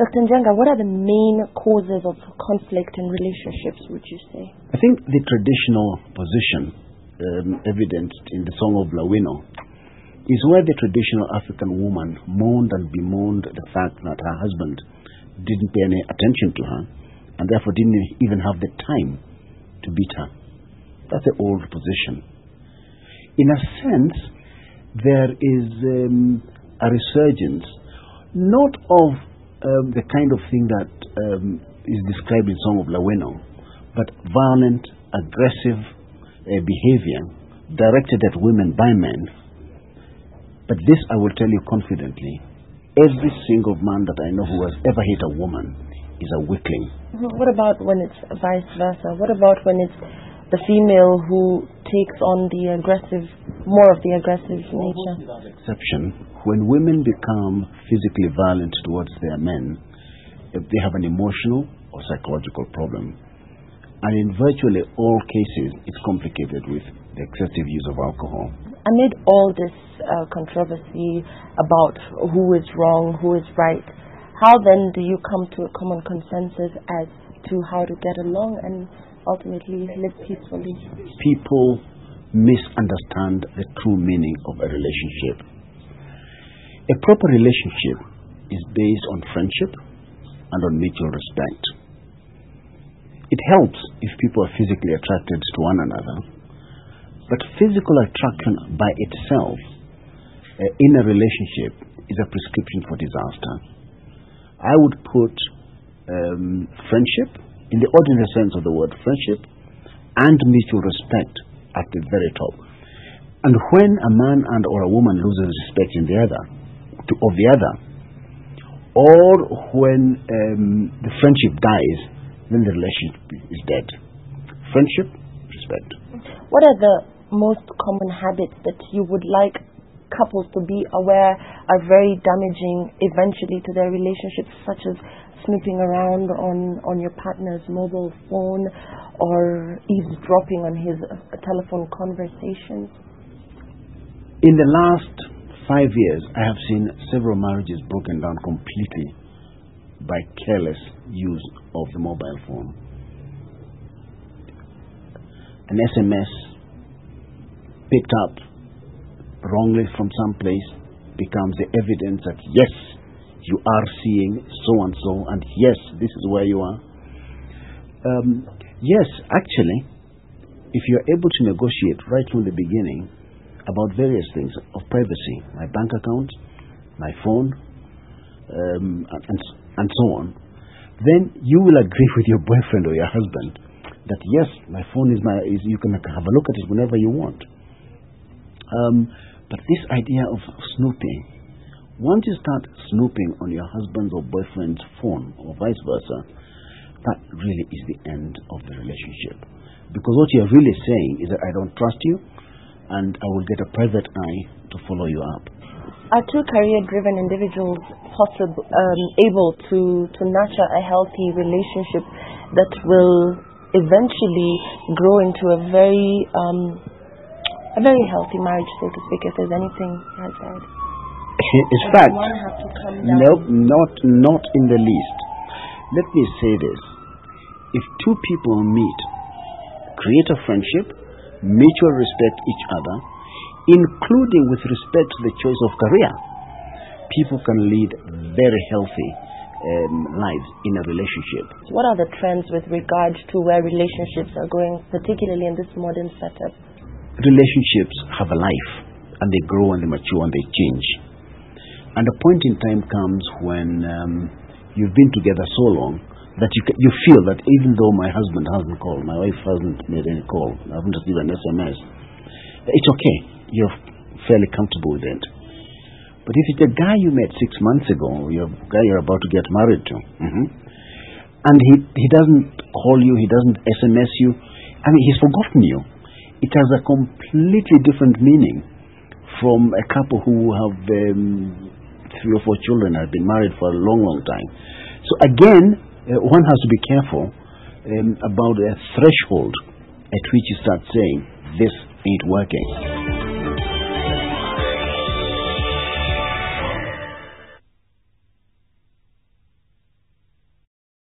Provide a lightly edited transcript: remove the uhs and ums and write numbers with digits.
Dr. Njenga, what are the main causes of conflict in relationships, would you say? I think the traditional position evidenced in the Song of Lawino is where the traditional African woman moaned and bemoaned the fact that her husband didn't pay any attention to her and therefore didn't even have the time to beat her. That's the old position. In a sense, there is a resurgence, not of the kind of thing that is described in Song of Lawino, but violent, aggressive behavior directed at women by men. But this I will tell you confidently, every single man that I know who has ever hit a woman is a weakling. What about when it's vice versa? What about when it's the female who takes on more of the aggressive nature? Without exception, when women become physically violent towards their men, they have an emotional or psychological problem. And in virtually all cases, it's complicated with the excessive use of alcohol. Amid all this controversy about who is wrong, who is right, how then do you come to a common consensus as to how to get along and ultimately live peacefully? People misunderstand the true meaning of a relationship. A proper relationship is based on friendship and on mutual respect. It helps if people are physically attracted to one another, but physical attraction by itself in a relationship is a prescription for disaster. I would put friendship, in the ordinary sense of the word friendship, and mutual respect at the very top. And when a man and or a woman loses respect in the other, or when the friendship dies, then the relationship is dead. Friendship, respect. What are the most common habits that you would like couples to be aware are very damaging eventually to their relationships, such as snooping around on your partner's mobile phone or eavesdropping on his telephone conversations? In the last 5 years, I have seen several marriages broken down completely by careless use of the mobile phone. An SMS picked up wrongly from some place becomes the evidence that yes, you are seeing so and so, and yes, this is where you are. Yes, actually, if you are able to negotiate right from the beginning about various things of privacy, my bank account, my phone, and so on, then you will agree with your boyfriend or your husband that yes, my phone is you can have a look at it whenever you want. But this idea of snooping, once you start snooping on your husband's or boyfriend's phone or vice versa, that really is the end of the relationship. Because what you're really saying is that I don't trust you and I will get a private eye to follow you up. Are two career-driven individuals able to nurture a healthy relationship that will eventually grow into a very healthy marriage, so to speak, if there's anything like that? In fact, one have to come down? No, not in the least. Let me say this. If two people meet, create a friendship, mutual respect each other, including with respect to the choice of career, people can lead very healthy lives in a relationship. What are the trends with regard to where relationships are going, particularly in this modern setup? Relationships have a life, and they grow and they mature and they change. And a point in time comes when you've been together so long that you feel that even though my husband hasn't called, my wife hasn't made any call, I haven't received an SMS, it's okay. You're fairly comfortable with it. But if it's a guy you met 6 months ago, a guy you're about to get married to, and he doesn't call you, he doesn't SMS you, I mean, he's forgotten you. It has a completely different meaning from a couple who have 3 or 4 children, have been married for a long, long time. So again, one has to be careful about a threshold at which you start saying, this ain't working.